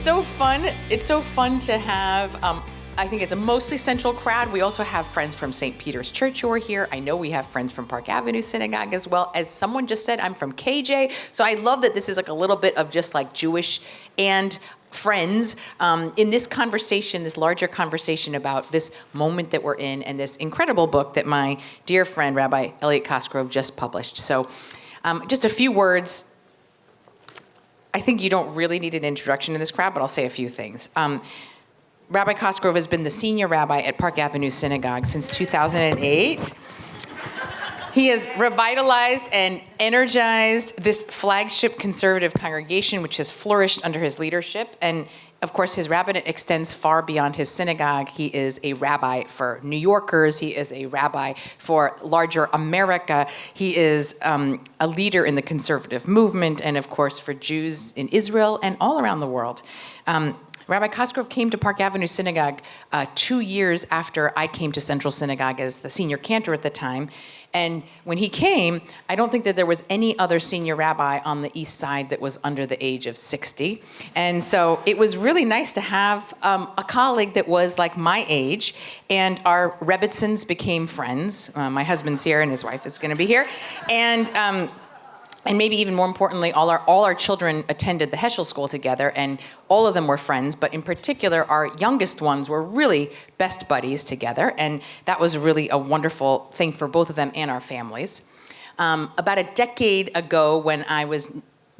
so fun. It's so fun to have, I think it's a mostly Central crowd. We also have friends from St. Peter's Church who are here. I know we have friends from Park Avenue Synagogue as well. As someone just said, I'm from KJ. So I love that this is like a little bit of just like Jewish and friends in this conversation, this larger conversation about this moment that we're in and this incredible book that my dear friend, Rabbi Elliot Cosgrove, just published. So just a few words. I think you don't really need an introduction to this crowd, but I'll say a few things. Rabbi Cosgrove has been the senior rabbi at Park Avenue Synagogue since 2008. He has revitalized and energized this flagship conservative congregation, which has flourished under his leadership. And of course, his rabbinate extends far beyond his synagogue. He is a rabbi for New Yorkers. He is a rabbi for larger America. He is a leader in the conservative movement, and of course, for Jews in Israel and all around the world. Rabbi Cosgrove came to Park Avenue Synagogue 2 years after I came to Central Synagogue as the senior cantor at the time. And when he came, I don't think that there was any other senior rabbi on the East Side that was under the age of 60. And so it was really nice to have a colleague that was like my age. And our Rebbitzins became friends. My husband's here and his wife is going to be here. And maybe even more importantly, all our children attended the Heschel School together, and all of them were friends, but in particular, our youngest ones were really best buddies together, and that was really a wonderful thing for both of them and our families. About a decade ago, when I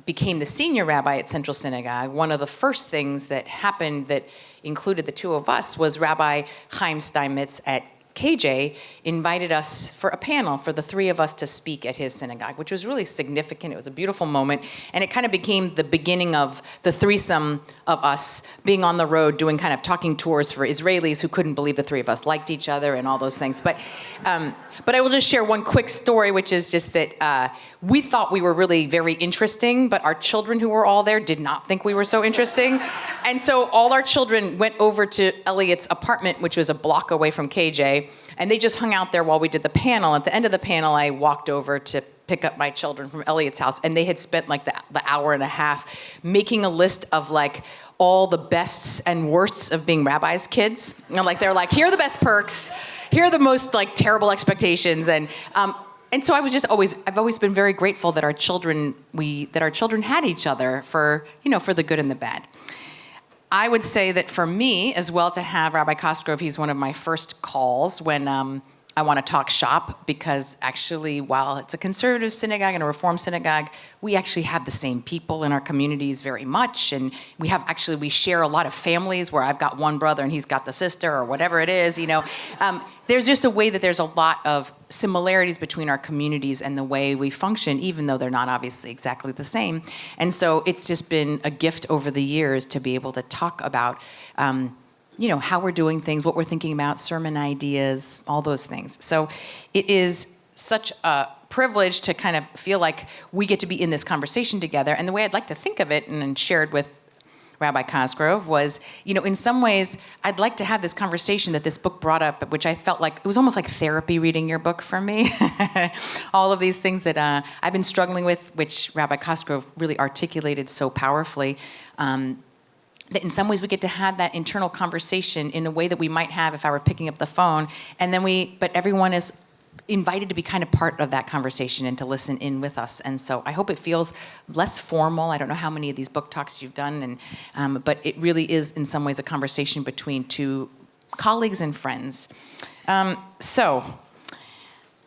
became the senior rabbi at Central Synagogue, one of the first things that happened that included the two of us was Rabbi Chaim Steinmetz at KJ invited us for a panel for the three of us to speak at his synagogue, which was really significant. It was a beautiful moment, and it kind of became the beginning of the threesome of us being on the road doing kind of talking tours for Israelis who couldn't believe the three of us liked each other and all those things. But I will just share one quick story, which is just that we thought we were really very interesting, but our children who were all there did not think we were so interesting. And so all our children went over to Elliot's apartment, which was a block away from KJ, and they just hung out there while we did the panel. At the end of the panel, I walked over to pick up my children from Elliot's house, and they had spent like the hour and a half making a list of like all the bests and worsts of being rabbis' kids. You know, like they're like, here are the best perks, here are the most like terrible expectations, and so I've always been very grateful that our children had each other for the good and the bad. I would say that for me as well to have Rabbi Cosgrove, he's one of my first calls when I want to talk shop, because actually while it's a conservative synagogue and a reform synagogue, we actually have the same people in our communities very much, and we share a lot of families where I've got one brother and he's got the sister or whatever it is, There's just a way that there's a lot of similarities between our communities and the way we function, even though they're not obviously exactly the same. And so it's just been a gift over the years to be able to talk about how we're doing things, what we're thinking about, sermon ideas, all those things. So it is such a privilege to kind of feel like we get to be in this conversation together. And the way I'd like to think of it, and shared with Rabbi Cosgrove, was, in some ways, I'd like to have this conversation that this book brought up, which I felt like, it was almost like therapy reading your book for me. All of these things that I've been struggling with, which Rabbi Cosgrove really articulated so powerfully. That in some ways we get to have that internal conversation in a way that we might have if I were picking up the phone, and then but everyone is invited to be kind of part of that conversation and to listen in with us. And so I hope it feels less formal. I don't know how many of these book talks you've done, but it really is in some ways a conversation between two colleagues and friends. So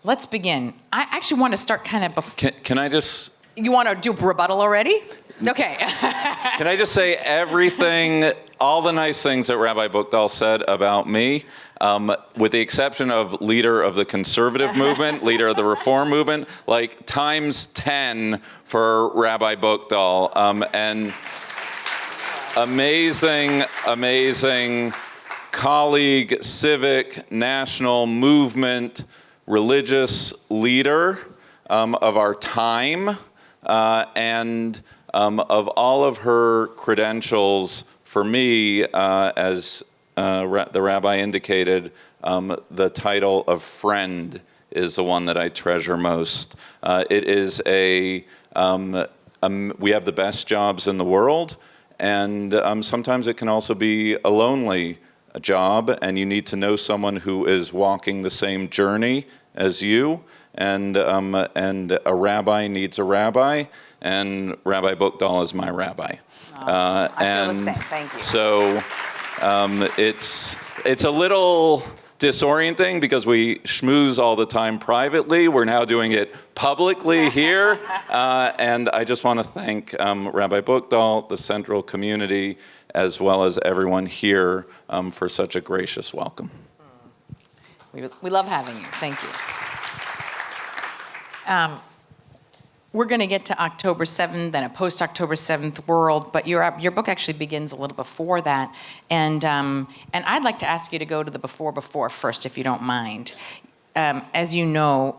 let's begin. I actually want to start kind of before. Can I just? You want to do rebuttal already? Okay. Can I just say all the nice things that Rabbi Buchdahl said about me, with the exception of leader of the conservative movement, leader of the reform movement, like times 10 for Rabbi Buchdahl. And amazing colleague, civic, national movement, religious leader of our time, and of all of her credentials, for me, as the rabbi indicated, the title of friend is the one that I treasure most. It is we have the best jobs in the world, And sometimes it can also be a lonely job, and you need to know someone who is walking the same journey as you. And a rabbi needs a rabbi, and Rabbi Buchdahl is my rabbi. I feel the same. Thank you. So it's a little disorienting because we schmooze all the time privately. We're now doing it publicly here. And I just want to thank Rabbi Buchdahl, the Central community, as well as everyone here for such a gracious welcome. We love having you. Thank you. We're going to get to October 7th and a post-October 7th world, but your book actually begins a little before that. And I'd like to ask you to go to the before first, if you don't mind. As you know,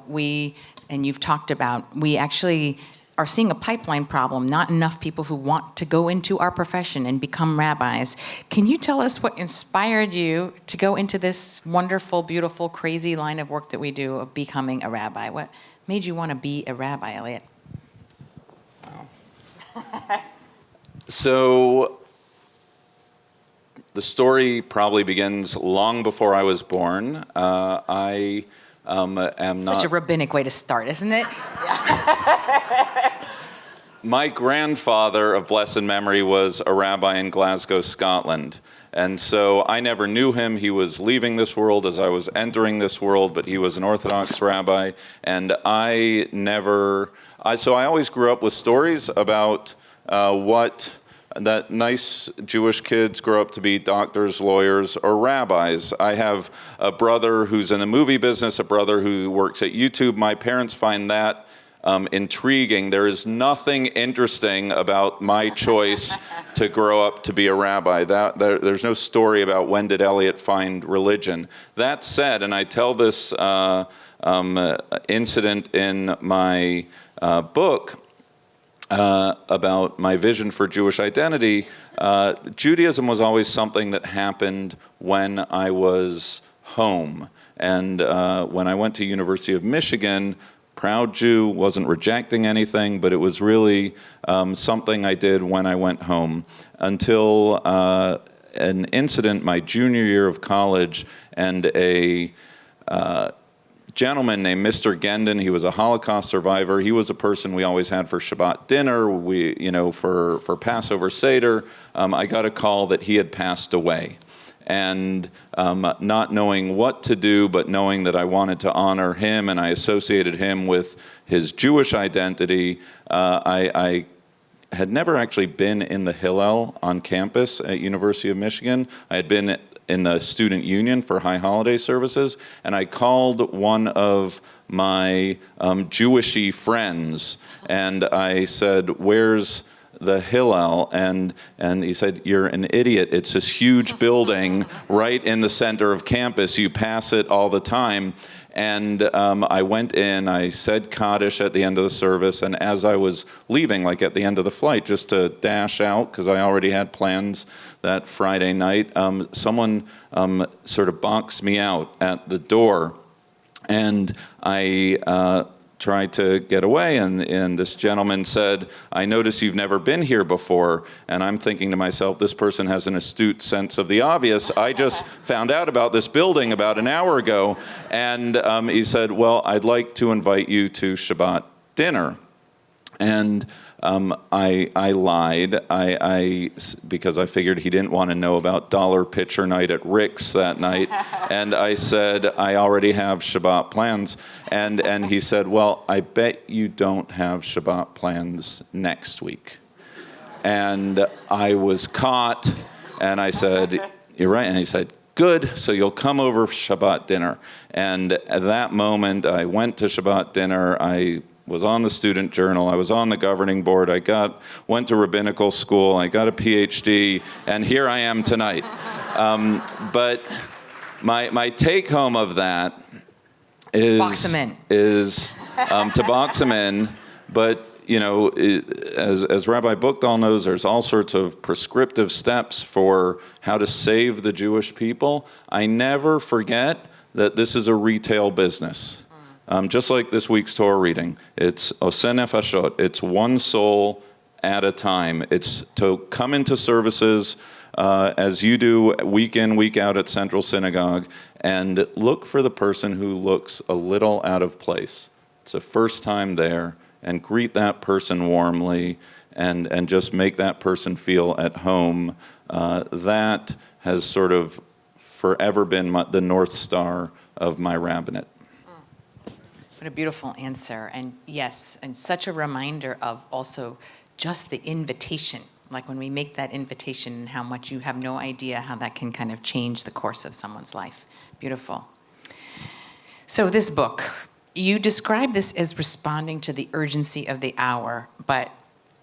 and you've talked about, we actually are seeing a pipeline problem, not enough people who want to go into our profession and become rabbis. Can you tell us what inspired you to go into this wonderful, beautiful, crazy line of work that we do of becoming a rabbi? What made you want to be a rabbi, Elliot? So the story probably begins long before I was born. I am not... Such a rabbinic way to start, isn't it? My grandfather of blessed memory was a rabbi in Glasgow, Scotland. And so I never knew him. He was leaving this world as I was entering this world, but he was an Orthodox rabbi. And so I always grew up with stories about what that nice Jewish kids grow up to be doctors, lawyers, or rabbis. I have a brother who's in the movie business, a brother who works at YouTube. My parents find that intriguing. There is nothing interesting about my choice to grow up to be a rabbi. There's no story about when did Elliot find religion. That said, and I tell this incident in my book about my vision for Jewish identity, Judaism was always something that happened when I was home. And when I went to University of Michigan, proud Jew, wasn't rejecting anything, but it was really something I did when I went home until an incident my junior year of college, and a gentleman named Mr. Gendon. He was a Holocaust survivor. He was a person we always had for Shabbat dinner. For Passover Seder. I got a call that he had passed away. And not knowing what to do, but knowing that I wanted to honor him, and I associated him with his Jewish identity. I had never actually been in the Hillel on campus at University of Michigan. I had been in the student union for high holiday services, and I called one of my Jewishy friends, and I said, "Where's the Hillel?" And he said, "You're an idiot. It's this huge building right in the center of campus. You pass it all the time." And I went in, I said Kaddish at the end of the service, and as I was leaving, like at the end of the flight, just to dash out, because I already had plans that Friday night, someone sort of boxed me out at the door. And I tried to get away, and this gentleman said, "I notice you've never been here before." And I'm thinking to myself, this person has an astute sense of the obvious. I just found out about this building about an hour ago. And he said, "Well, I'd like to invite you to Shabbat dinner." And I lied, because I figured he didn't want to know about dollar pitcher night at Rick's that night. And I said, "I already have Shabbat plans." And he said, "Well, I bet you don't have Shabbat plans next week." And I was caught, and I said, "You're right." And he said, "Good, so you'll come over for Shabbat dinner." And at that moment, I went to Shabbat dinner. I was on the Student Journal, I was on the governing board, went to rabbinical school, I got a PhD, and here I am tonight. But my take home of that is box 'em in. To box them in. But as Rabbi Buchdahl knows, there's all sorts of prescriptive steps for how to save the Jewish people. I never forget that this is a retail business. Just like this week's Torah reading, it's Oseh Nefashot, it's one soul at a time. It's to come into services as you do week in, week out at Central Synagogue, and look for the person who looks a little out of place. It's the first time there, and greet that person warmly, and just make that person feel at home. That has sort of forever been the North Star of my rabbinate. What a beautiful answer. And yes, and such a reminder of also just the invitation. Like when we make that invitation and how much you have no idea how that can kind of change the course of someone's life. Beautiful. So this book, you describe this as responding to the urgency of the hour, but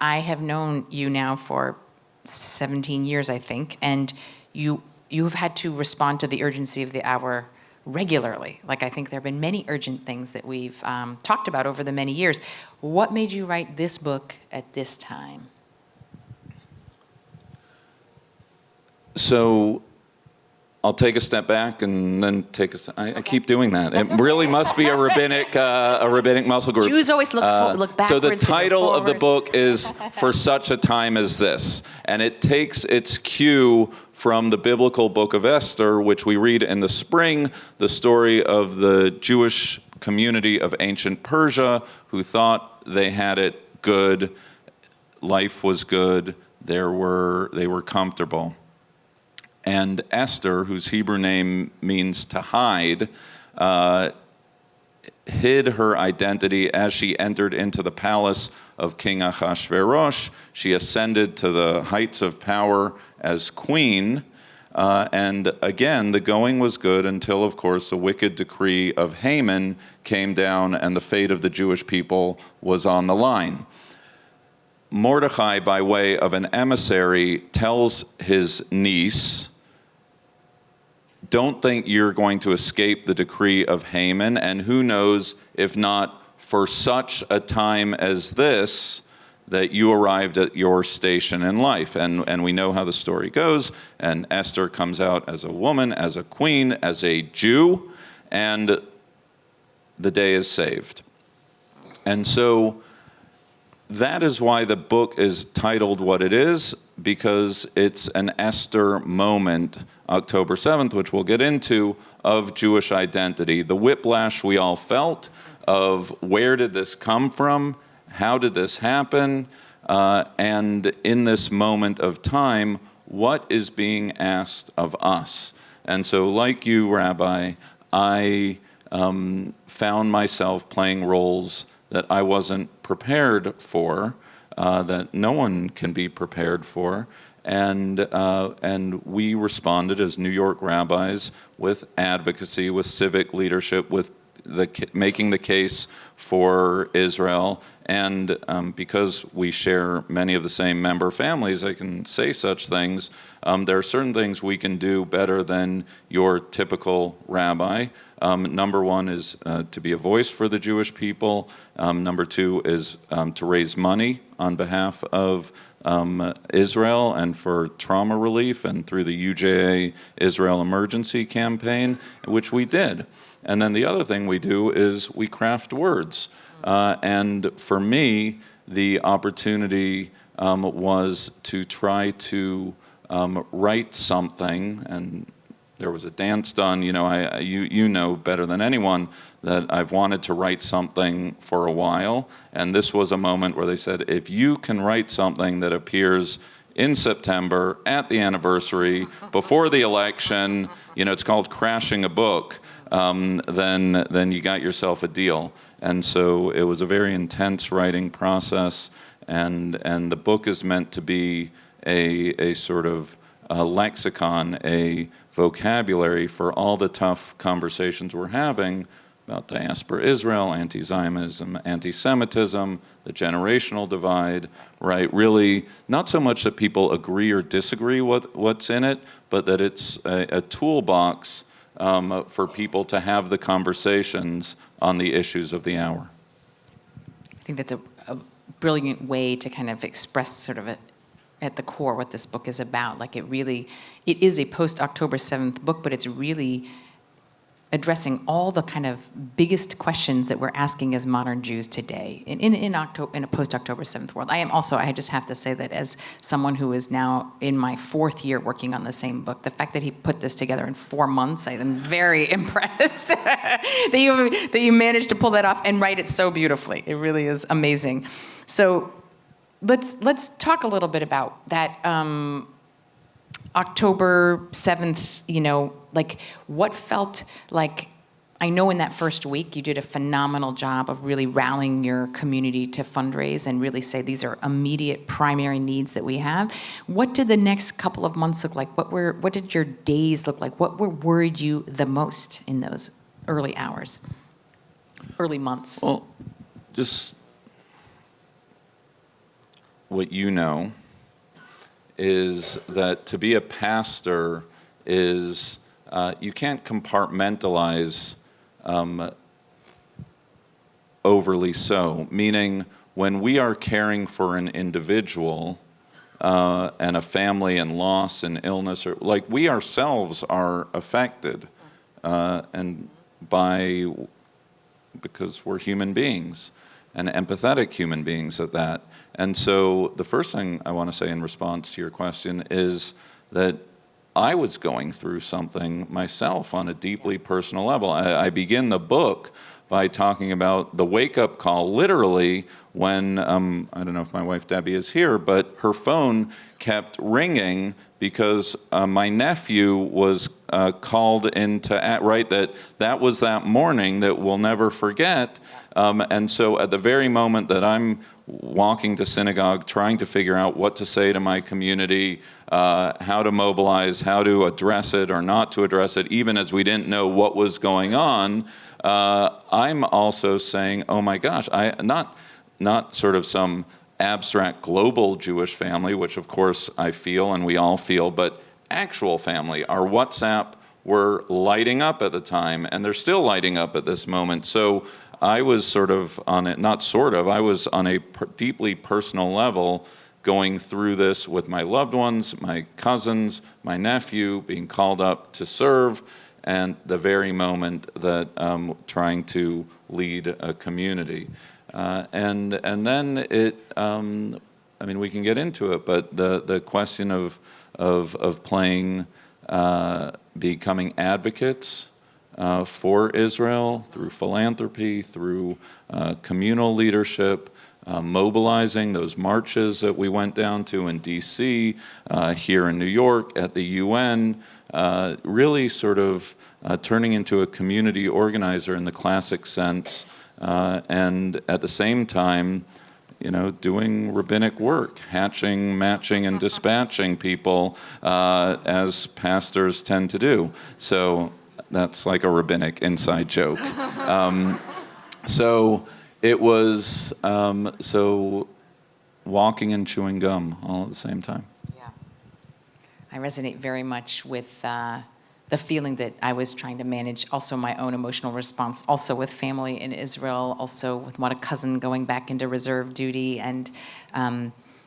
I have known you now for 17 years, I think, and you've had to respond to the urgency of the hour regularly. Like, I think there have been many urgent things that we've talked about over the many years. What made you write this book at this time? So I'll take a step back and then take a step. I keep doing that. It really must be a rabbinic muscle group. Jews always look backwards. So the title of the book is For Such a Time as This. And it takes its cue from the biblical book of Esther, which we read in the spring, the story of the Jewish community of ancient Persia who thought they had it good, life was good, they were comfortable. And Esther, whose Hebrew name means to hide, hid her identity as she entered into the palace of King Ahasuerus. She ascended to the heights of power as queen. And again, the going was good until, of course, the wicked decree of Haman came down and the fate of the Jewish people was on the line. Mordecai, by way of an emissary, tells his niece, don't think you're going to escape the decree of Haman, and who knows if not for such a time as this that you arrived at your station in life. And we know how the story goes, and Esther comes out as a woman, as a queen, as a Jew, and the day is saved. And so that is why the book is titled what it is, because it's an Esther moment, October 7th, which we'll get into, of Jewish identity. The whiplash we all felt of where did this come from, how did this happen, and in this moment of time, what is being asked of us? And so like you, Rabbi, I found myself playing roles that I wasn't prepared for, that no one can be prepared for. And we responded as New York rabbis with advocacy, with civic leadership, with making the case for Israel. And because we share many of the same member families, I can say such things. There are certain things we can do better than your typical rabbi. Number one is to be a voice for the Jewish people. Number two is to raise money on behalf of Israel and for trauma relief, and through the UJA Israel Emergency Campaign, which we did. And then the other thing we do is we craft words. And for me, the opportunity was to try to write something, and there was a dance done. You know, you know better than anyone that I've wanted to write something for a while, and this was a moment where they said, if you can write something that appears in September at the anniversary before the election, you know, it's called crashing a book, then you got yourself a deal. And so it was a very intense writing process, and the book is meant to be a sort of a lexicon, a vocabulary for all the tough conversations we're having about diaspora Israel, anti-Zionism, anti-Semitism, the generational divide, right? Really, not so much that people agree or disagree with what's in it, but that it's a toolbox for people to have the conversations on the issues of the hour. I think that's a brilliant way to kind of express sort of at the core what this book is about. Like it is a post-October 7th book, but it's really addressing all the kind of biggest questions that we're asking as modern Jews today in a post-October 7th world. I just have to say that as someone who is now in my 4th year working on the same book, the fact that he put this together in 4 months, I am very impressed that you managed to pull that off and write it so beautifully. It really is amazing. So let's talk a little bit about that October 7th, like what felt like, I know in that first week you did a phenomenal job of really rallying your community to fundraise and really say these are immediate primary needs that we have. What did the next couple of months look like? What did your days look like? What worried you the most in those early hours, early months? Well, just what you know is that to be a pastor is you can't compartmentalize overly so, meaning when we are caring for an individual and a family and loss and illness, or like we ourselves are affected and because we're human beings and empathetic human beings at that. And so the first thing I want to say in response to your question is that I was going through something myself on a deeply personal level. I begin the book by talking about the wake-up call, literally, when, I don't know if my wife Debbie is here, but her phone kept ringing because my nephew was called into, right, that was that morning that we'll never forget. And so at the very moment that I'm walking to synagogue, trying to figure out what to say to my community, how to mobilize, how to address it or not to address it, even as we didn't know what was going on, I'm also saying, oh my gosh, not sort of some abstract global Jewish family, which of course I feel and we all feel, but actual family. Our WhatsApp were lighting up at the time, and they're still lighting up at this moment. So I was sort of on it, I was on a deeply personal level going through this with my loved ones, my cousins, my nephew being called up to serve, and the very moment that trying to lead a community. And then it, I mean, we can get into it, but the question of playing, becoming advocates for Israel through philanthropy, through communal leadership, mobilizing those marches that we went down to in D.C., here in New York, at the UN, really sort of turning into a community organizer in the classic sense, and at the same time, doing rabbinic work, hatching, matching, and dispatching people, as pastors tend to do. So that's like a rabbinic inside joke. So it was walking and chewing gum all at the same time. Yeah, I resonate very much with the feeling that I was trying to manage, also my own emotional response, also with family in Israel, also with a cousin going back into reserve duty. And,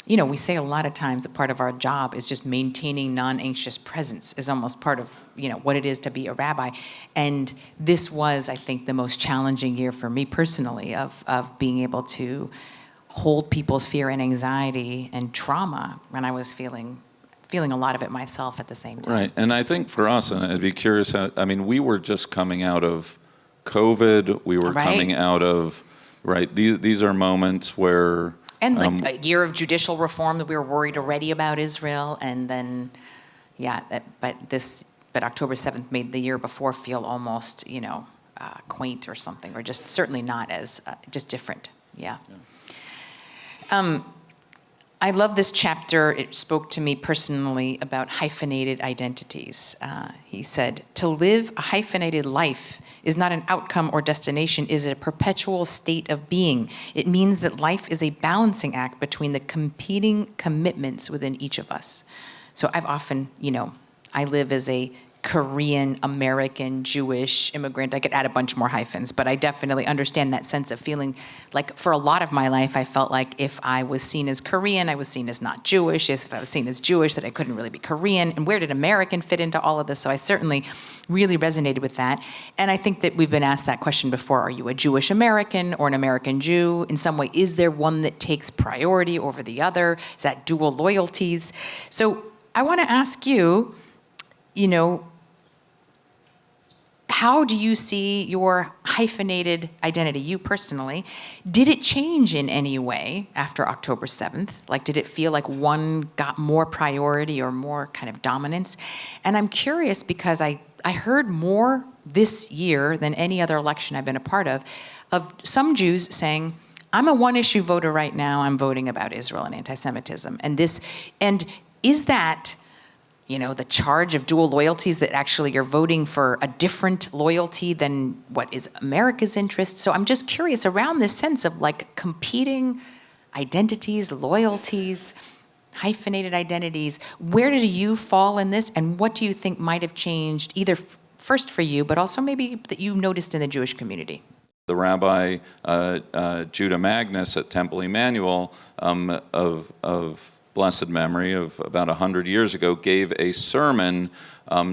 we say a lot of times that part of our job is just maintaining non-anxious presence is almost part of, what it is to be a rabbi. And this was, I think, the most challenging year for me personally of being able to hold people's fear and anxiety and trauma when I was feeling a lot of it myself at the same time. Right, and I think for us, and I'd be curious, we were just coming out of COVID, we were coming out of, these are moments where... And a year of judicial reform that we were worried already about Israel, and then, but October 7th made the year before feel almost, quaint or something, or just certainly not as, just different, yeah. I love this chapter. It spoke to me personally about hyphenated identities. He said, to live a hyphenated life is not an outcome or destination, is a perpetual state of being. It means that life is a balancing act between the competing commitments within each of us. So I've often, I live as a Korean, American, Jewish, immigrant. I could add a bunch more hyphens, but I definitely understand that sense of feeling like for a lot of my life, I felt like if I was seen as Korean, I was seen as not Jewish. If I was seen as Jewish, that I couldn't really be Korean. And where did American fit into all of this? So I certainly really resonated with that. And I think that we've been asked that question before. Are you a Jewish American or an American Jew? In some way, is there one that takes priority over the other? Is that dual loyalties? So I want to ask you, how do you see your hyphenated identity, you personally? Did it change in any way after October 7th? Like, did it feel like one got more priority or more kind of dominance? And I'm curious because I heard more this year than any other election I've been a part of some Jews saying, I'm a one-issue voter right now, I'm voting about Israel and anti-Semitism. And is that, the charge of dual loyalties, that actually you're voting for a different loyalty than what is America's interest? So I'm just curious around this sense of like competing identities, loyalties, hyphenated identities. Where did you fall in this, and what do you think might have changed either first for you, but also maybe that you noticed in the Jewish community? The Rabbi Judah Magnus at Temple Emmanuel of blessed memory of about 100 years ago gave a sermon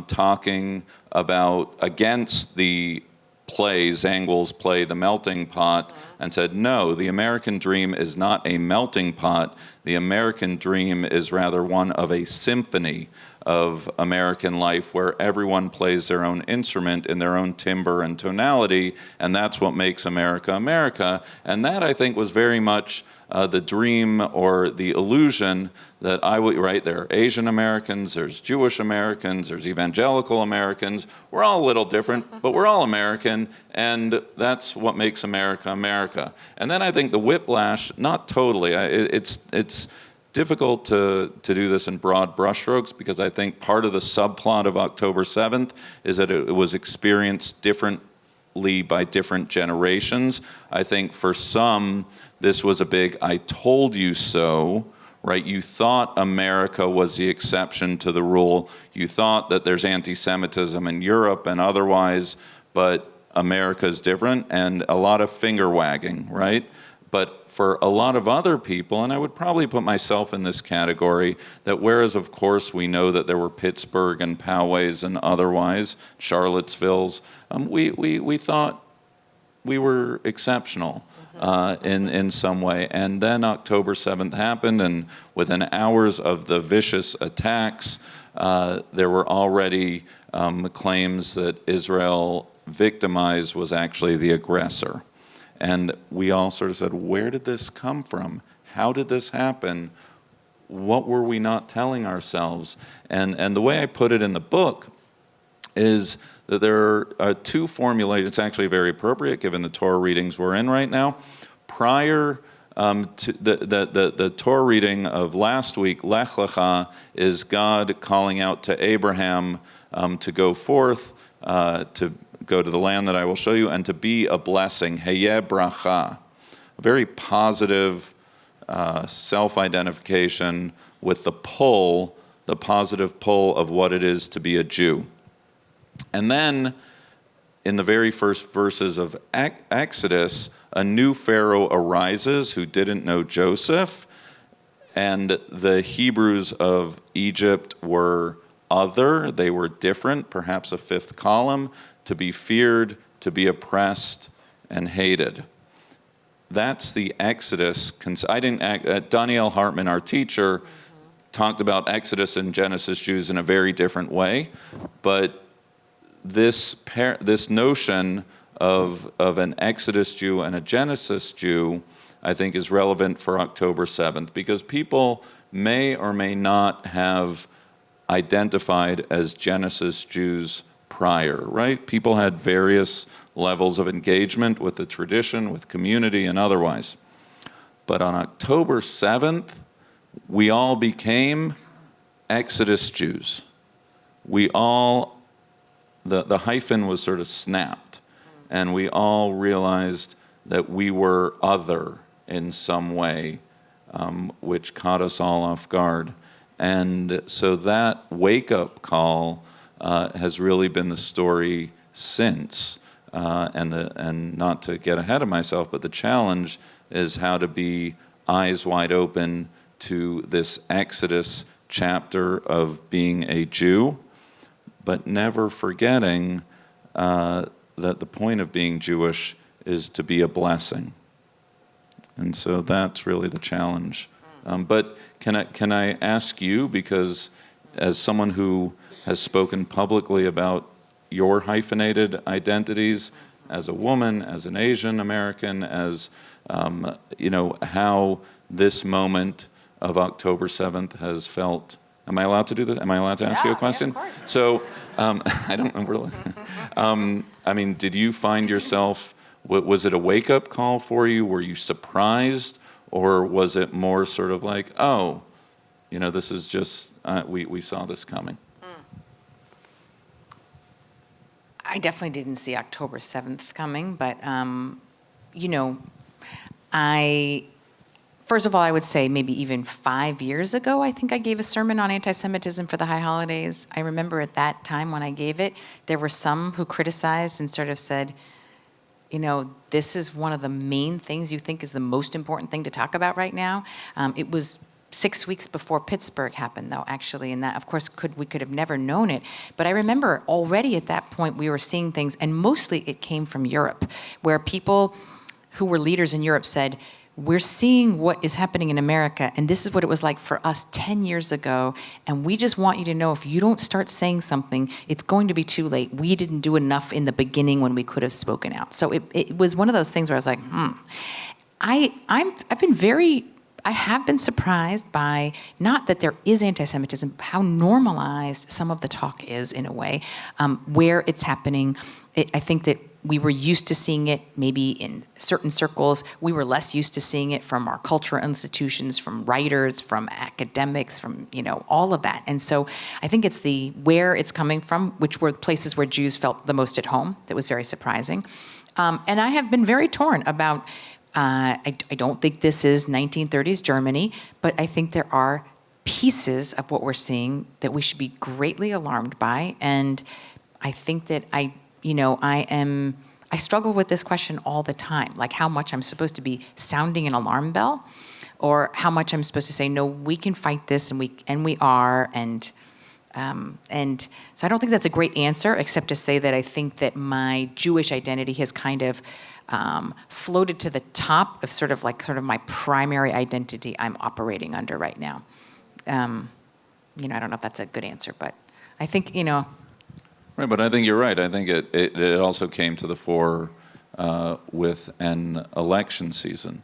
talking against the play, Zangwill's play, The Melting Pot, and said, no, the American dream is not a melting pot. The American dream is rather one of a symphony of American life where everyone plays their own instrument in their own timbre and tonality, and that's what makes America America. And that, I think, was very much the dream or the illusion that there are Asian Americans, there's Jewish Americans, there's evangelical Americans. We're all a little different, but we're all American, and that's what makes America America. And then I think the whiplash, not totally, it's difficult to do this in broad brushstrokes because I think part of the subplot of October 7th is that it was experienced differently by different generations. I think for some, this was a big I told you so, right? You thought America was the exception to the rule. You thought that there's anti-Semitism in Europe and otherwise, but America's different, and a lot of finger wagging, right? But for a lot of other people, and I would probably put myself in this category, that whereas of course we know that there were Pittsburgh and Poway's and otherwise, Charlottesville's, we thought we were exceptional in some way. And then October 7th happened, and within hours of the vicious attacks, there were already claims that Israel victimized was actually the aggressor. And we all sort of said, where did this come from? How did this happen? What were we not telling ourselves? And the way I put it in the book is that there are two formulated, it's actually very appropriate given the Torah readings we're in right now. Prior to the Torah reading of last week, Lech Lecha, is God calling out to Abraham to go forth, to go to the land that I will show you, and to be a blessing, Heyeh bracha, a very positive self-identification with the positive pull of what it is to be a Jew. And then, in the very first verses of Exodus, a new Pharaoh arises who didn't know Joseph, and the Hebrews of Egypt were other, they were different, perhaps a fifth column, to be feared, to be oppressed, and hated. That's the Exodus. Daniel Hartman, our teacher, talked about Exodus and Genesis Jews in a very different way, but this notion of an Exodus Jew and a Genesis Jew, I think, is relevant for October 7th, because people may or may not have identified as Genesis Jews prior, right? People had various levels of engagement with the tradition, with community, and otherwise. But on October 7th, we all became Exodus Jews. The hyphen was sort of snapped, and we all realized that we were other in some way, which caught us all off guard. And so that wake-up call has really been the story since. And not to get ahead of myself, but the challenge is how to be eyes wide open to this Exodus chapter of being a Jew, but never forgetting that the point of being Jewish is to be a blessing. And so that's really the challenge. But can I ask you, because as someone who has spoken publicly about your hyphenated identities as a woman, as an Asian American, as how this moment of October 7th has felt. Am I allowed to do that? Am I allowed to ask you a question? Yeah, of course. So, I don't remember. Did you find yourself, was it a wake-up call for you? Were you surprised? Or was it more sort of like, oh, this is just, we saw this coming? I definitely didn't see October 7th coming, but, first of all, I would say maybe even 5 years ago, I think I gave a sermon on anti-Semitism for the high holidays. I remember at that time when I gave it, there were some who criticized and sort of said, this is one of the main things you think is the most important thing to talk about right now. It was 6 weeks before Pittsburgh happened, though, actually, and that, of course, we could have never known it. But I remember already at that point we were seeing things, and mostly it came from Europe, where people who were leaders in Europe said, we're seeing what is happening in America, and this is what it was like for us 10 years ago, and we just want you to know if you don't start saying something, it's going to be too late. We didn't do enough in the beginning when we could have spoken out. So it was one of those things where I was like, I have been surprised by, not that there is anti-Semitism, but how normalized some of the talk is in a way, where it's happening. I think that we were used to seeing it maybe in certain circles. We were less used to seeing it from our cultural institutions, from writers, from academics, from, all of that. And so I think it's where it's coming from, which were places where Jews felt the most at home. That was very surprising. And I have been very torn about, I don't think this is 1930s Germany, but I think there are pieces of what we're seeing that we should be greatly alarmed by. And I think that I struggle with this question all the time, like how much I'm supposed to be sounding an alarm bell, or how much I'm supposed to say, no, we can fight this, and we are, and so I don't think that's a great answer, except to say that I think that my Jewish identity has kind of floated to the top of sort of my primary identity I'm operating under right now. I don't know if that's a good answer, but I think, Right, but I think you're right. I think it also came to the fore with an election season,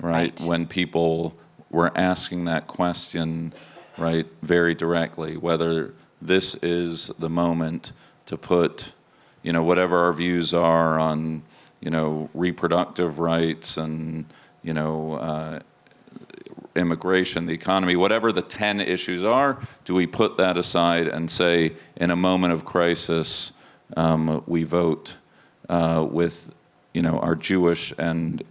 right? When people were asking that question, right, very directly, whether this is the moment to put, whatever our views are on, reproductive rights and, immigration, the economy, whatever the 10 issues are, do we put that aside and say, in a moment of crisis, we vote with, our Jewish and,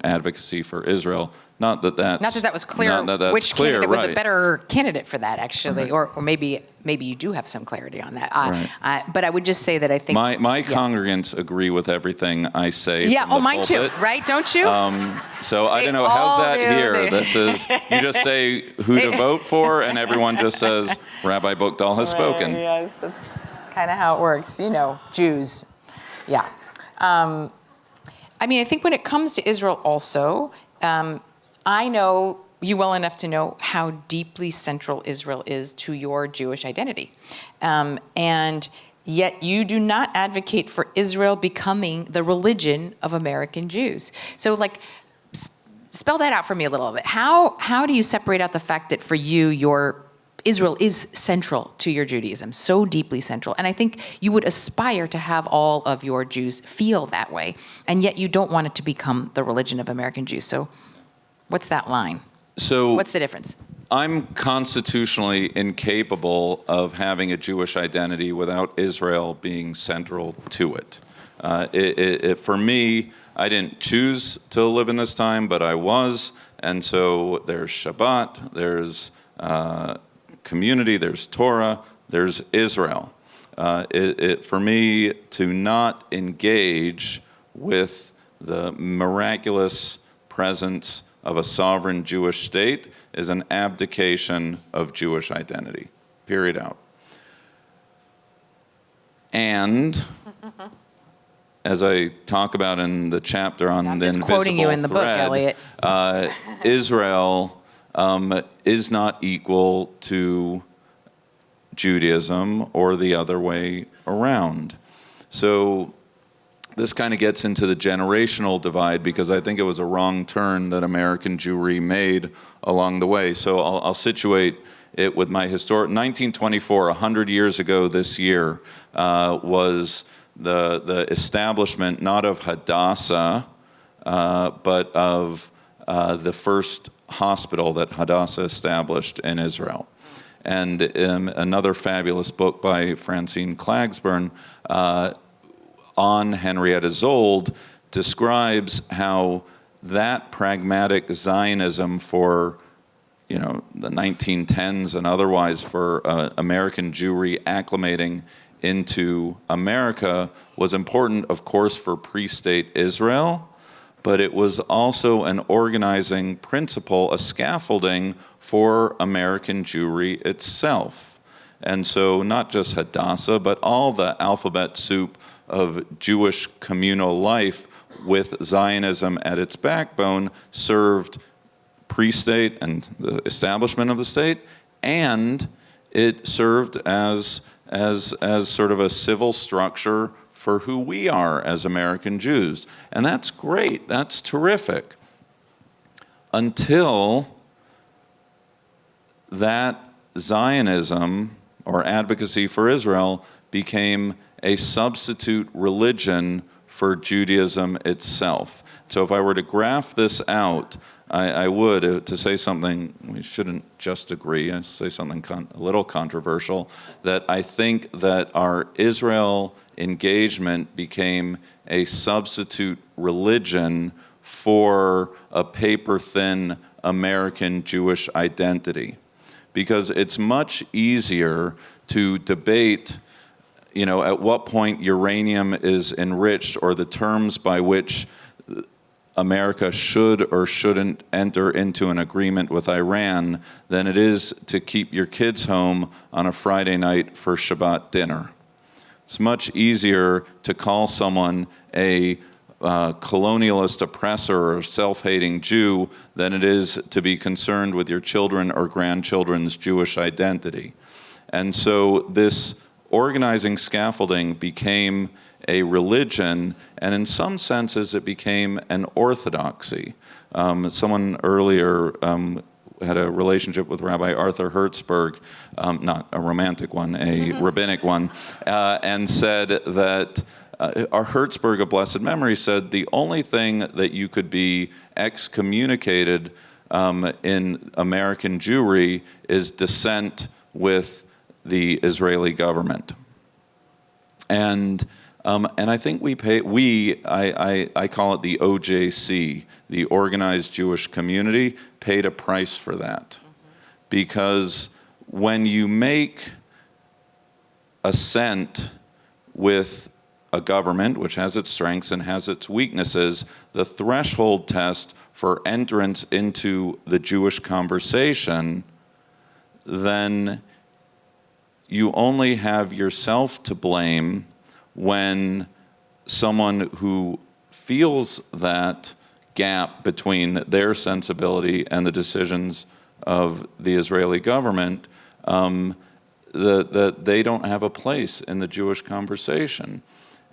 advocacy for Israel? Not that that was clear. Which candidate was a better candidate for that, actually, or maybe you do have some clarity on that. Right. But I would just say that I think my congregants agree with everything I say. Yeah, from the mine pulpit. too. Right? Don't you? So I don't know. How's that here? This is you just say who to vote for, and everyone just says Rabbi Buchdahl has spoken. Yes, that's kind of how it works. Jews. Yeah. I think when it comes to Israel also, I know you well enough to know how deeply central Israel is to your Jewish identity. And yet you do not advocate for Israel becoming the religion of American Jews. So spell that out for me a little bit. How do you separate out the fact that for you, Israel is central to your Judaism, so deeply central? And I think you would aspire to have all of your Jews feel that way, and yet you don't want it to become the religion of American Jews. So what's that line? So what's the difference? I'm constitutionally incapable of having a Jewish identity without Israel being central to it. For me, I didn't choose to live in this time, but I was. And so there's Shabbat, there's community, there's Torah, there's Israel. For me, to not engage with the miraculous presence of a sovereign Jewish state is an abdication of Jewish identity, period out. And as I talk about in the chapter on I'm the just invisible quoting you in the book, thread, Elliot. Israel is not equal to Judaism or the other way around. So this kind of gets into the generational divide, because I think it was a wrong turn that American Jewry made along the way. So I'll situate it with my historic 1924, 100 years ago this year, was the establishment not of Hadassah, but of the first hospital that Hadassah established in Israel. And another fabulous book by Francine Klagsburn on Henrietta Zold describes how that pragmatic Zionism for the 1910s and otherwise for American Jewry acclimating into America was important, of course, for pre-state Israel, but it was also an organizing principle, a scaffolding for American Jewry itself. And so not just Hadassah, but all the alphabet soup of Jewish communal life with Zionism at its backbone served pre-state and the establishment of the state, and it served as sort of a civil structure for who we are as American Jews. And that's great, that's terrific. Until that Zionism or advocacy for Israel became a substitute religion for Judaism itself. So if I were to graph this out, I would, to say something, we shouldn't just agree, I say something a little controversial, that I think that our Israel engagement became a substitute religion for a paper-thin American Jewish identity. Because it's much easier to debate at what point uranium is enriched or the terms by which America should or shouldn't enter into an agreement with Iran than it is to keep your kids home on a Friday night for Shabbat dinner. It's much easier to call someone a colonialist oppressor or self-hating Jew than it is to be concerned with your children or grandchildren's Jewish identity. And so this organizing scaffolding became a religion, and in some senses it became an orthodoxy. Someone earlier had a relationship with Rabbi Arthur Hertzberg, not a romantic one, a rabbinic one, and said that our Hertzberg of blessed memory said the only thing that you could be excommunicated in American Jewry is dissent with the Israeli government. And I think I call it the OJC, the Organized Jewish Community, paid a price for that. Because when you make assent with a government, which has its strengths and has its weaknesses, the threshold test for entrance into the Jewish conversation, then you only have yourself to blame when someone who feels that gap between their sensibility and the decisions of the Israeli government, that they don't have a place in the Jewish conversation.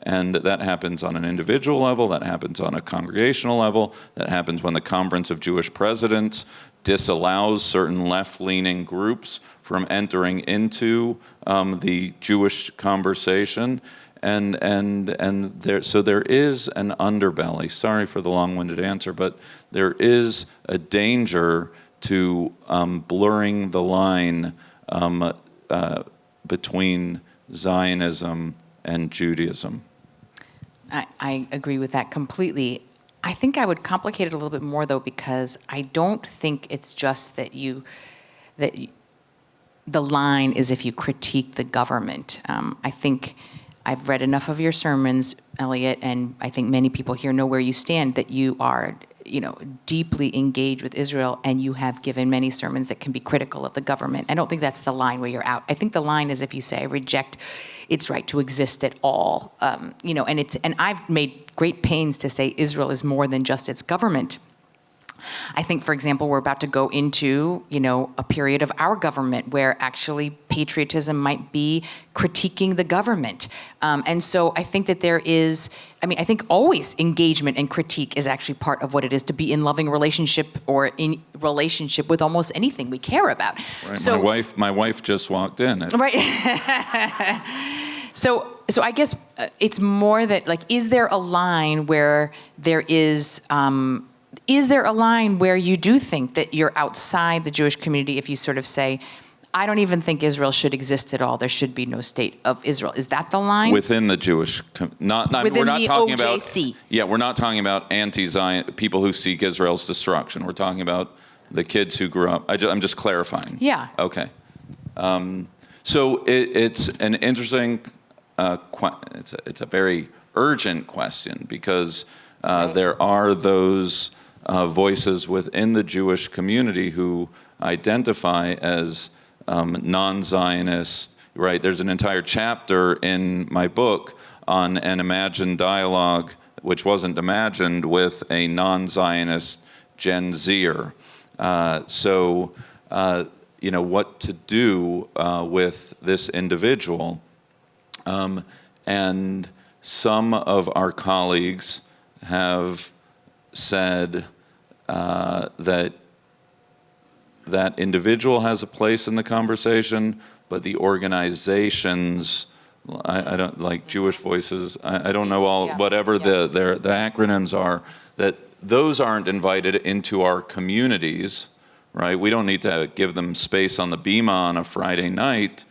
And that happens on an individual level, that happens on a congregational level, that happens when the Conference of Jewish Presidents disallows certain left-leaning groups from entering into the Jewish conversation. And there is an underbelly. Sorry for the long-winded answer, but there is a danger to blurring the line between Zionism and Judaism. I agree with that completely. I think I would complicate it a little bit more, though, because I don't think it's just that the line is if you critique the government. I think I've read enough of your sermons, Elliot, and I think many people here know where you stand, that you are, deeply engaged with Israel, and you have given many sermons that can be critical of the government. I don't think that's the line where you're out. I think the line is if you say, I reject its right to exist at all, and I've made great pains to say Israel is more than just its government. I think, for example, we're about to go into, a period of our government where actually patriotism might be critiquing the government. And so I think that there is, I think always engagement and critique is actually part of what it is to be in loving relationship or in relationship with almost anything we care about. Right. So, my wife just walked in. Right. So I guess it's more that, is there a line where there is there a line where you do think that you're outside the Jewish community if you sort of say, I don't even think Israel should exist at all. There should be no state of Israel. Is that the line? Within the Jewish, Within we're not the talking OJC. about. Yeah, we're not talking about anti-Zion people who seek Israel's destruction. We're talking about the kids who grew up. I'm just clarifying. Yeah. Okay. So it's an interesting. It's a very urgent question because Right. there are those voices within the Jewish community who identify as non-Zionist, right? There's an entire chapter in my book on an imagined dialogue, which wasn't imagined, with a non-Zionist Gen Zer. What to do with this individual. And some of our colleagues have said that individual has a place in the conversation, but the organizations, I don't like Jewish Voices, I don't know whatever the acronyms are, that those aren't invited into our communities, right? We don't need to give them space on the bima on a Friday night,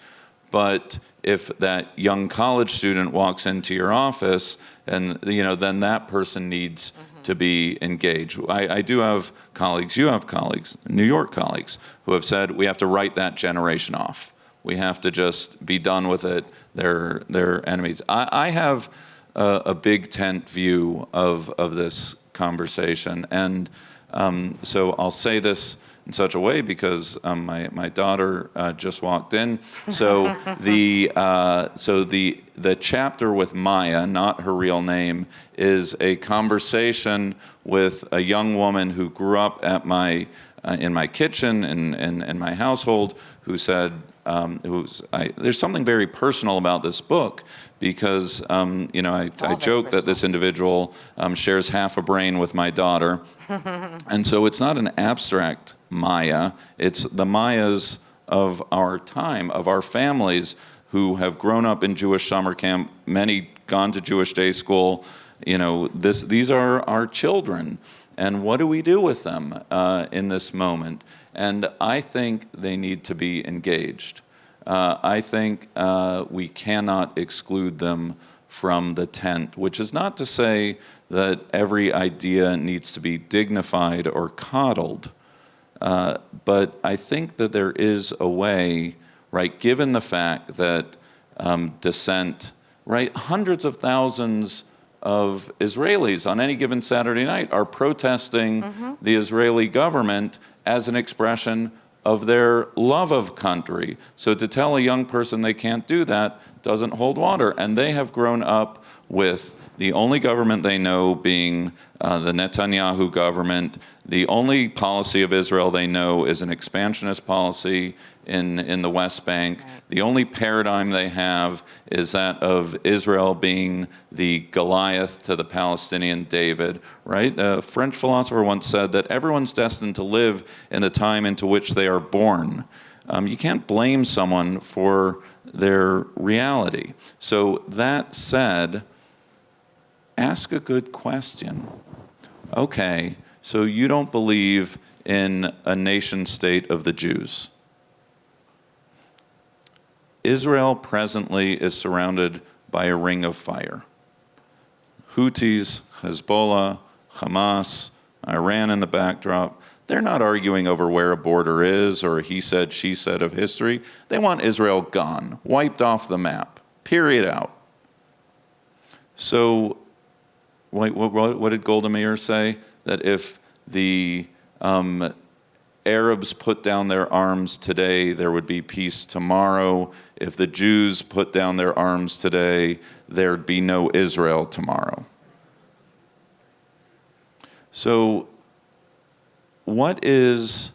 but if that young college student walks into your office, and then that person needs to be engaged. I do have colleagues, you have colleagues, New York colleagues, who have said we have to write that generation off. We have to just be done with it. They're enemies. I have a big tent view of this conversation, and so I'll say this in such a way because my daughter just walked in. So the chapter with Maya, not her real name, is a conversation with a young woman who grew up at in my kitchen and my household, who said, there's something very personal about this book because I joke that this individual shares half a brain with my daughter, and so it's not an abstract Maya, it's the Mayas of our time, of our families who have grown up in Jewish summer camp, many gone to Jewish day school. These are our children, and what do we do with them in this moment? And I think they need to be engaged. I think we cannot exclude them from the tent, which is not to say that every idea needs to be dignified or coddled. But I think that there is a way, right, given the fact that dissent, right, hundreds of thousands of Israelis on any given Saturday night are protesting the Israeli government as an expression of their love of country. So to tell a young person they can't do that doesn't hold water. And they have grown up with the only government they know being the Netanyahu government. The only policy of Israel they know is an expansionist policy in the West Bank. Right. The only paradigm they have is that of Israel being the Goliath to the Palestinian David, right? A French philosopher once said that everyone's destined to live in the time into which they are born. You can't blame someone for their reality. So that said, ask a good question. Okay, so you don't believe in a nation state of the Jews. Israel presently is surrounded by a ring of fire. Houthis, Hezbollah, Hamas, Iran in the backdrop. They're not arguing over where a border is or a he said, she said of history. They want Israel gone, wiped off the map, period out. So what did Golda Meir say? That if the Arabs put down their arms today, there would be peace tomorrow. If the Jews put down their arms today, there'd be no Israel tomorrow. So, what is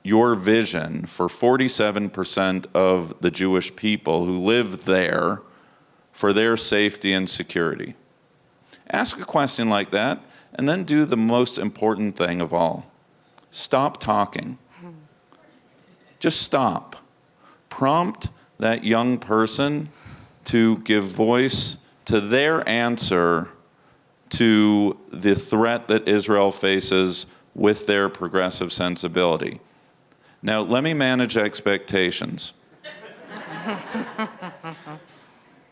your vision for 47% of the Jewish people who live there for their safety and security? Ask a question like that, and then do the most important thing of all. Stop talking. Just stop. Prompt that young person to give voice to their answer to the threat that Israel faces with their progressive sensibility. Now, let me manage expectations.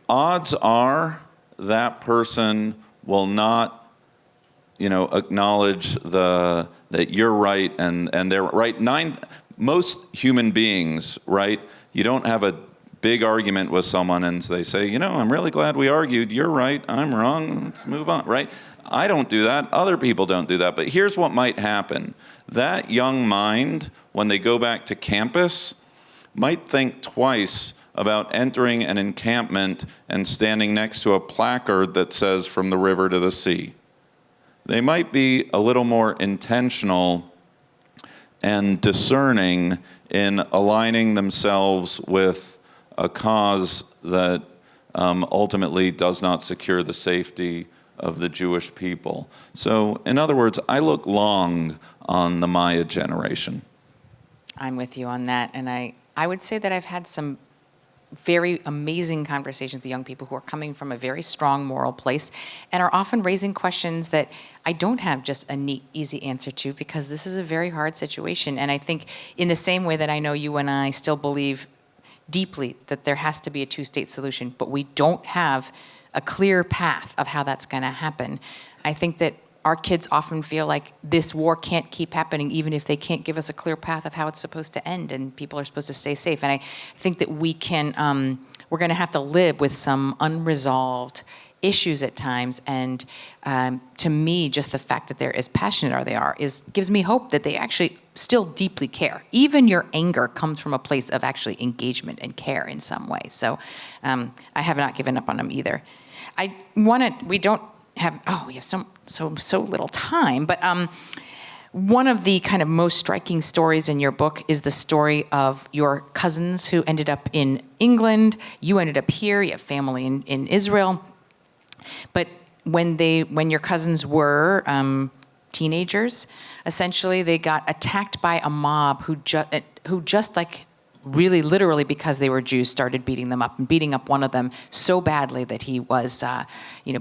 Odds are that person will not, acknowledge that you're right and they're right. Most human beings, right? You don't have a big argument with someone and they say, I'm really glad we argued. You're right, I'm wrong. Let's move on, right? I don't do that. Other people don't do that. But here's what might happen. That young mind, when they go back to campus, might think twice about entering an encampment and standing next to a placard that says "From the river to the sea." They might be a little more intentional and discerning in aligning themselves with a cause that ultimately does not secure the safety of the Jewish people. So, in other words, I look long on the Maya generation. I'm with you on that, and I would say that I've had some very amazing conversations with young people who are coming from a very strong moral place and are often raising questions that I don't have just a neat, easy answer to, because this is a very hard situation. And I think in the same way that I know you and I still believe deeply that there has to be a two-state solution, but we don't have a clear path of how that's going to happen. I think that our kids often feel like this war can't keep happening even if they can't give us a clear path of how it's supposed to end and people are supposed to stay safe. And I think that we're going to have to live with some unresolved issues at times. And to me, just the fact that they're as passionate as they are gives me hope that they actually still deeply care. Even your anger comes from a place of actually engagement and care in some way. So I have not given up on them either. We have so little time, but one of the kind of most striking stories in your book is the story of your cousins who ended up in England. You ended up here. You have family in Israel. But when your cousins were teenagers, essentially they got attacked by a mob who just like really literally because they were Jews started beating them up and beating up one of them so badly that he was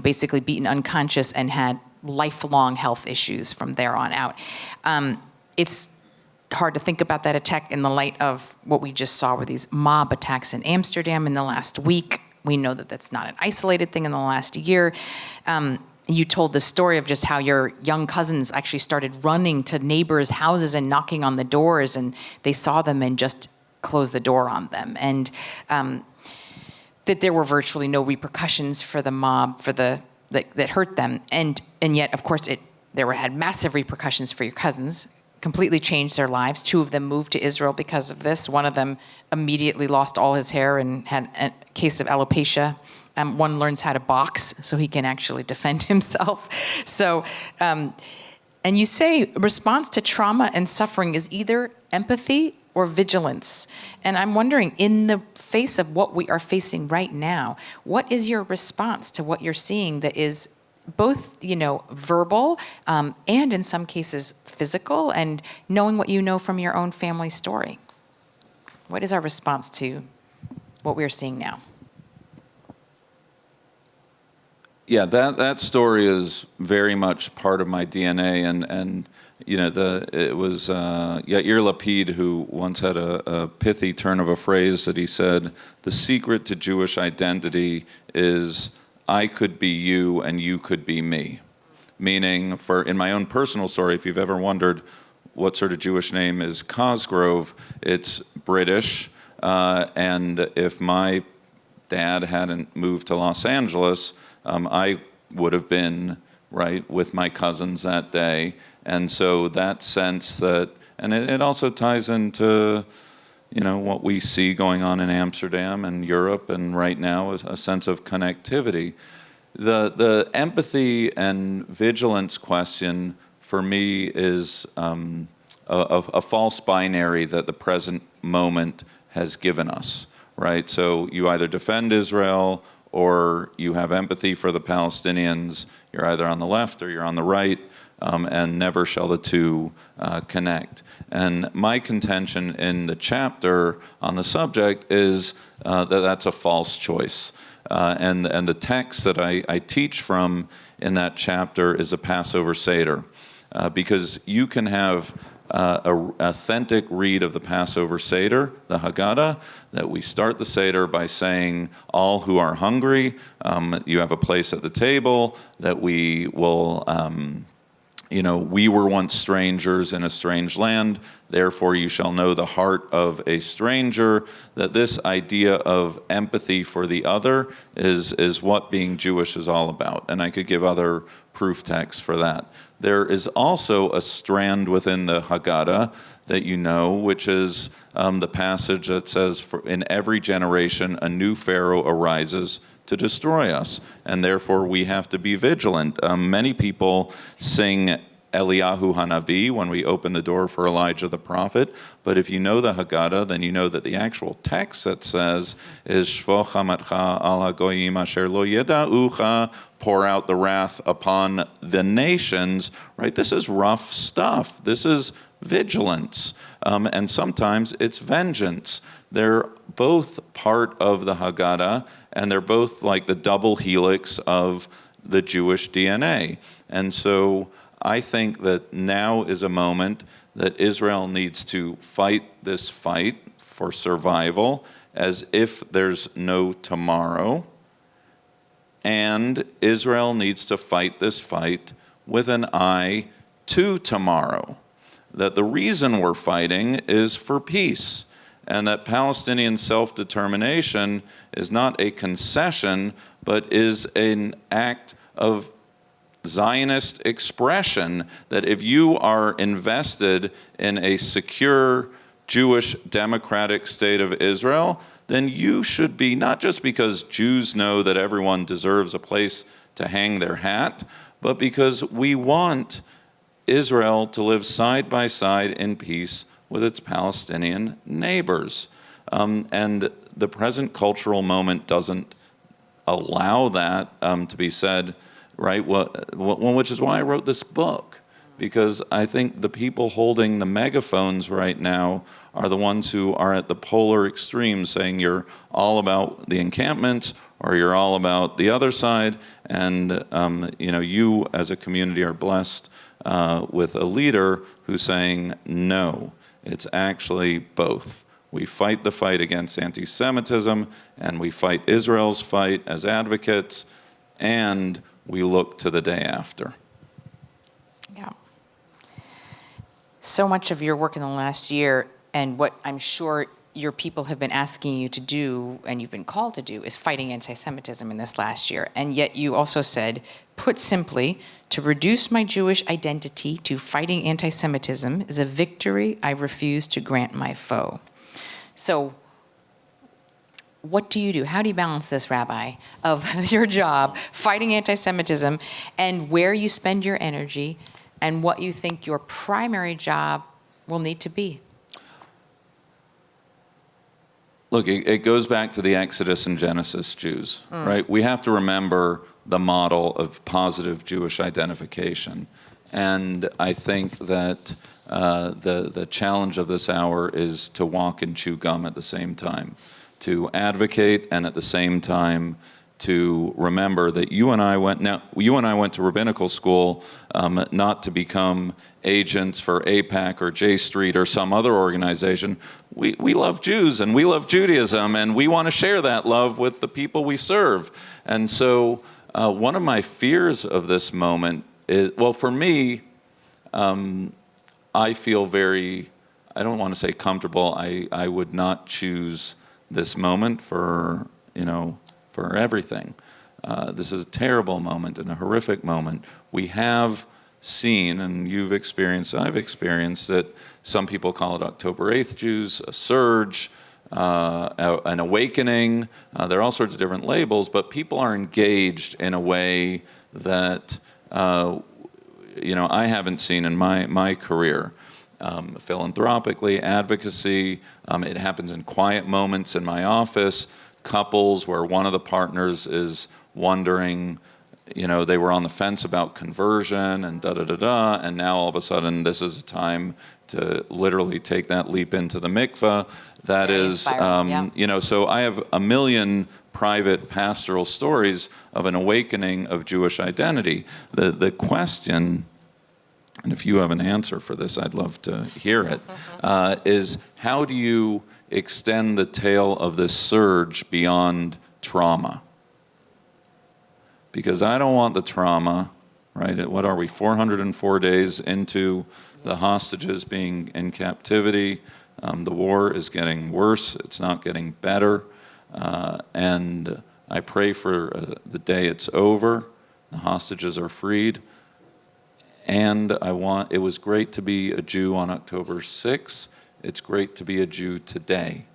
basically beaten unconscious and had lifelong health issues from there on out. It's hard to think about that attack in the light of what we just saw with these mob attacks in Amsterdam in the last week. We know that that's not an isolated thing in the last year. You told the story of just how your young cousins actually started running to neighbors' houses and knocking on the doors, and they saw them and just closed the door on them. And that there were virtually no repercussions for the mob that hurt them. And yet, of course, there had massive repercussions for your cousins, completely changed their lives. 2 of them moved to Israel because of this. One of them immediately lost all his hair and had a case of alopecia. One learns how to box so he can actually defend himself. So, and you say response to trauma and suffering is either empathy or vigilance. And I'm wondering, in the face of what we are facing right now, what is your response to what you're seeing that is both, verbal and in some cases physical, and knowing what you know from your own family story? What is our response to what we're seeing now? Yeah, that story is very much part of my DNA, and it was Yair Lapid who once had a pithy turn of a phrase that he said, "The secret to Jewish identity is I could be you and you could be me." meaning in my own personal story, if you've ever wondered what sort of Jewish name is Cosgrove, it's British. And if my dad hadn't moved to Los Angeles, I would have been, right, with my cousins that day. And so that sense that, and it also ties into, what we see going on in Amsterdam and Europe, and right now is a sense of connectivity. The empathy and vigilance question for me is a false binary that the present moment has given us, right? So you either defend Israel or you have empathy for the Palestinians. You're either on the left or you're on the right, and never shall the two connect. And my contention in the chapter on the subject is that that's a false choice. And the text that I teach from in that chapter is a Passover Seder, because you can have an authentic read of the Passover Seder, the Haggadah, that we start the Seder by saying, all who are hungry, you have a place at the table, that we will, we were once strangers in a strange land, therefore you shall know the heart of a stranger, that this idea of empathy for the other is what being Jewish is all about. And I could give other proof texts for that. There is also a strand within the Haggadah that which is the passage that says, in every generation a new Pharaoh arises to destroy us, and therefore we have to be vigilant. Many people sing Eliyahu Hanavi when we open the door for Elijah the prophet, but if you know the Haggadah, then you know that the actual text that says is Shvo chamatcha al hagoyim asher lo yeda'ucha, pour out the wrath upon the nations, right? This is rough stuff. This is vigilance, and sometimes it's vengeance. They're both part of the Haggadah, and they're both like the double helix of the Jewish DNA. And so I think that now is a moment that Israel needs to fight this fight for survival as if there's no tomorrow. And Israel needs to fight this fight with an eye to tomorrow. That the reason we're fighting is for peace, and that Palestinian self-determination is not a concession, but is an act of Zionist expression, that if you are invested in a secure Jewish democratic state of Israel, then you should be, not just because Jews know that everyone deserves a place to hang their hat, but because we want Israel to live side by side in peace with its Palestinian neighbors. And the present cultural moment doesn't allow that to be said, right? Which is why I wrote this book, because I think the people holding the megaphones right now are the ones who are at the polar extremes, saying you're all about the encampments or you're all about the other side. And you as a community are blessed with a leader who's saying, no, it's actually both. We fight the fight against anti-Semitism, and we fight Israel's fight as advocates, and we look to the day after. Yeah. So much of your work in the last year, and what I'm sure your people have been asking you to do, and you've been called to do, is fighting anti-Semitism in this last year. And yet you also said, put simply, to reduce my Jewish identity to fighting anti-Semitism is a victory I refuse to grant my foe. So what do you do? How do you balance this, Rabbi, of your job, fighting anti-Semitism, and where you spend your energy, and what you think your primary job will need to be? Look, it goes back to the Exodus and Genesis Jews, right? We have to remember the model of positive Jewish identification. And I think that the challenge of this hour is to walk and chew gum at the same time, to advocate, and at the same time to remember that you and I went to rabbinical school not to become agents for AIPAC or J Street or some other organization. We love Jews and we love Judaism, and we want to share that love with the people we serve. And so one of my fears of this moment well, for me, I feel very, I don't want to say comfortable. I would not choose this moment for everything. This is a terrible moment and a horrific moment. We have seen, and you've experienced, I've experienced, that some people call it October 8th Jews, a surge, an awakening. There are all sorts of different labels, but people are engaged in a way that I haven't seen in my career. Philanthropically, advocacy. It happens in quiet moments in my office. Couples where one of the partners is wondering, they were on the fence about conversion and da-da-da-da, and now all of a sudden this is a time to literally take that leap into the mikveh. That Very is, inspiring, yeah. So I have a million private pastoral stories of an awakening of Jewish identity. The question, and if you have an answer for this, I'd love to hear it, is how do you extend the tail of this surge beyond trauma? Because I don't want the trauma, right? What are we, 404 days into the hostages being in captivity? The war is getting worse. It's not getting better. And I pray for the day it's over, the hostages are freed. And it was great to be a Jew on October 6th. It's great to be a Jew today.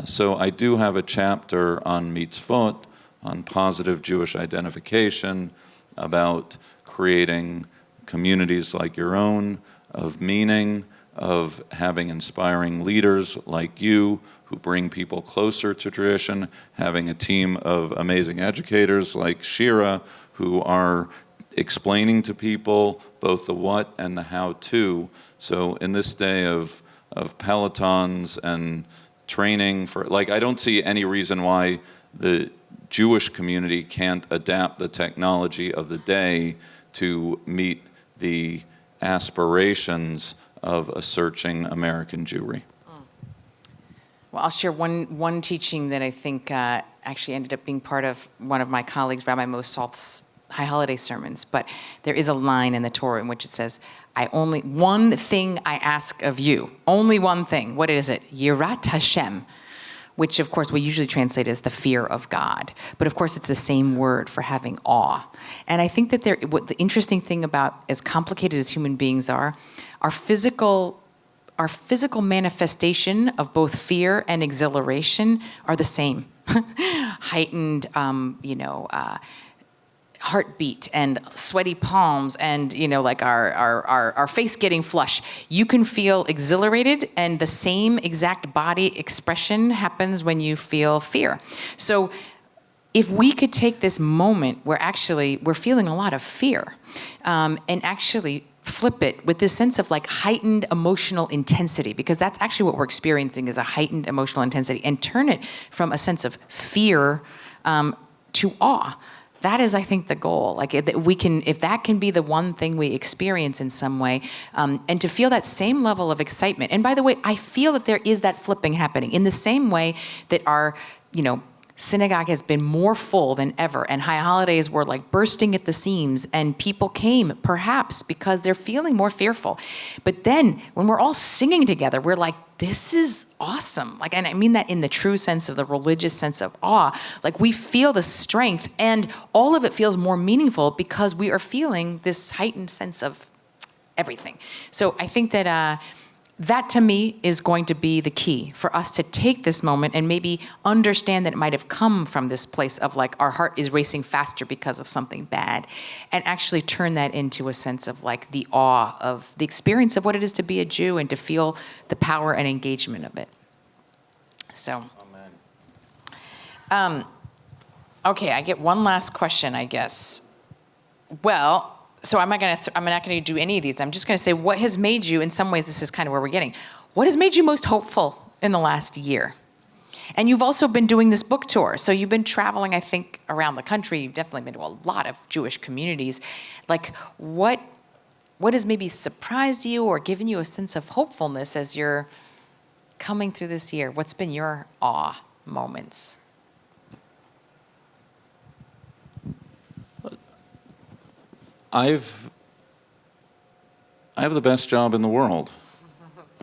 So I do have a chapter on mitzvot, on positive Jewish identification, about creating communities like your own, of meaning, of having inspiring leaders like you who bring people closer to tradition, having a team of amazing educators like Shira who are explaining to people both the what and the how to. So in this day of pelotons and training I don't see any reason why the Jewish community can't adapt the technology of the day to meet the aspirations of a searching American Jewry. Well, I'll share one teaching that I think actually ended up being part of one of my colleagues, Rabbi Mosalt's High Holiday sermons. But there is a line in the Torah in which it says, one thing I ask of you, only one thing. What is it? Yirat Hashem, which of course we usually translate as the fear of God. But of course it's the same word for having awe. And I think that what the interesting thing about, as complicated as human beings are, our physical manifestation of both fear and exhilaration are the same. Heightened, heartbeat and sweaty palms and, our face getting flush. You can feel exhilarated, and the same exact body expression happens when you feel fear. So if we could take this moment where actually we're feeling a lot of fear, and actually flip it with this sense of heightened emotional intensity, because that's actually what we're experiencing, is a heightened emotional intensity, and turn it from a sense of fear to awe. That is, I think, the goal. If that can be the one thing we experience in some way, and to feel that same level of excitement. And by the way, I feel that there is that flipping happening in the same way that our, synagogue has been more full than ever, and high holidays were bursting at the seams, and people came perhaps because they're feeling more fearful. But then when we're all singing together, we're like, this is awesome. And I mean that in the true sense of the religious sense of awe. We feel the strength, and all of it feels more meaningful because we are feeling this heightened sense of everything. So I think that that to me is going to be the key for us to take this moment and maybe understand that it might have come from this place of our heart is racing faster because of something bad, and actually turn that into a sense of the awe of the experience of what it is to be a Jew and to feel the power and engagement of it. So, Amen. Okay, I get one last question, I guess. Well, so I'm not going to do any of these. I'm just going to say, what has made you, in some ways this is kind of where we're getting, what has made you most hopeful in the last year? And you've also been doing this book tour. So you've been traveling, I think, around the country. You've definitely been to a lot of Jewish communities. What has maybe surprised you or given you a sense of hopefulness as you're coming through this year? What's been your awe moments? I have the best job in the world.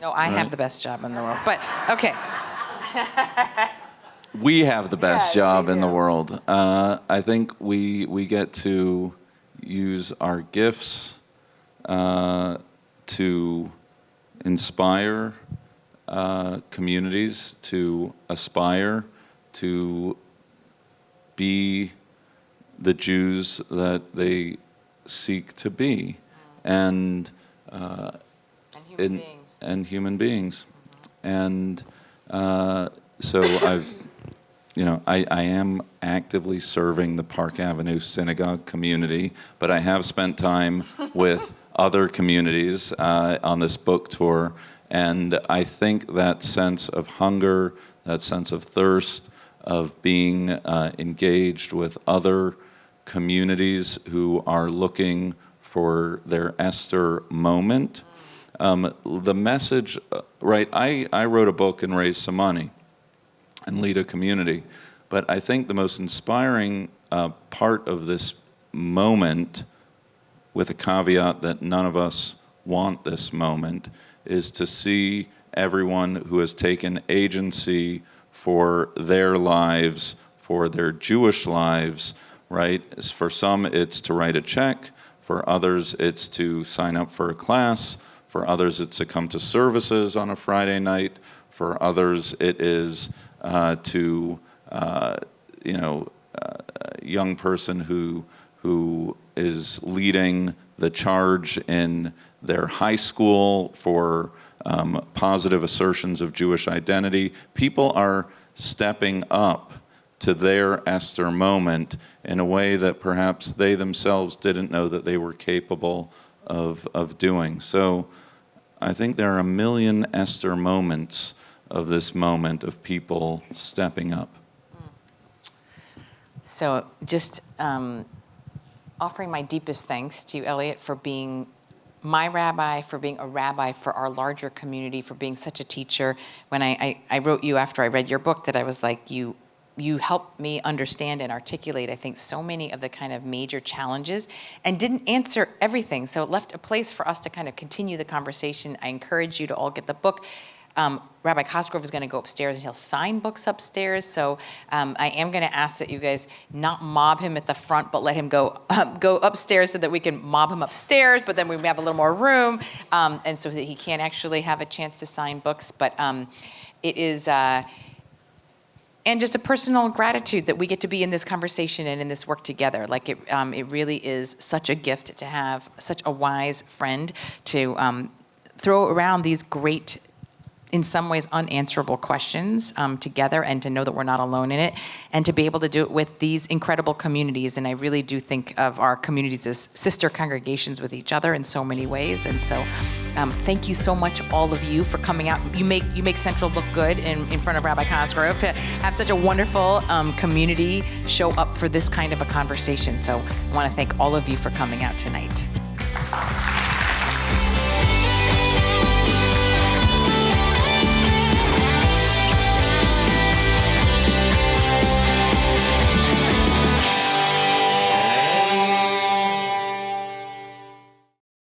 No, I have the best job in the world. But, okay. We have the best Yes, job we in the do. world. I think we get to use our gifts to inspire communities to aspire to be the Jews that they seek to be, and human beings. And so I am actively serving the Park Avenue Synagogue community, but I have spent time with other communities on this book tour, and I think that sense of hunger, that sense of thirst, of being engaged with other communities who are looking for their Esther moment. The message, right, I wrote a book and raised some money and lead a community, but I think the most inspiring part of this moment, with a caveat that none of us want this moment, is to see everyone who has taken agency for their lives, for their Jewish lives, right? For some, it's to write a check. For others, it's to sign up for a class. For others, it's to come to services on a Friday night. For others, it is a young person who is leading the charge in their high school for positive assertions of Jewish identity. People are stepping up to their Esther moment in a way that perhaps they themselves didn't know that they were capable of doing. So I think there are a million Esther moments of this moment of people stepping up. So just offering my deepest thanks to you, Elliot, for being my rabbi, for being a rabbi for our larger community, for being such a teacher. When I wrote you after I read your book that I was like, you helped me understand and articulate, I think, so many of the kind of major challenges and didn't answer everything. So it left a place for us to kind of continue the conversation. I encourage you to all get the book. Rabbi Cosgrove is going to go upstairs and he'll sign books upstairs. So I am going to ask that you guys not mob him at the front, but let him go upstairs so that we can mob him upstairs, but then we have a little more room, and so that he can actually have a chance to sign books. But it is, and just a personal gratitude that we get to be in this conversation and in this work together. Like it really is such a gift to have such a wise friend to throw around these great, in some ways unanswerable questions together, and to know that we're not alone in it, and to be able to do it with these incredible communities. And I really do think of our communities as sister congregations with each other in so many ways. And so thank you so much, all of you, for coming out. You make Central look good in front of Rabbi Cosgrove, to have such a wonderful community show up for this kind of a conversation. So I want to thank all of you for coming out tonight.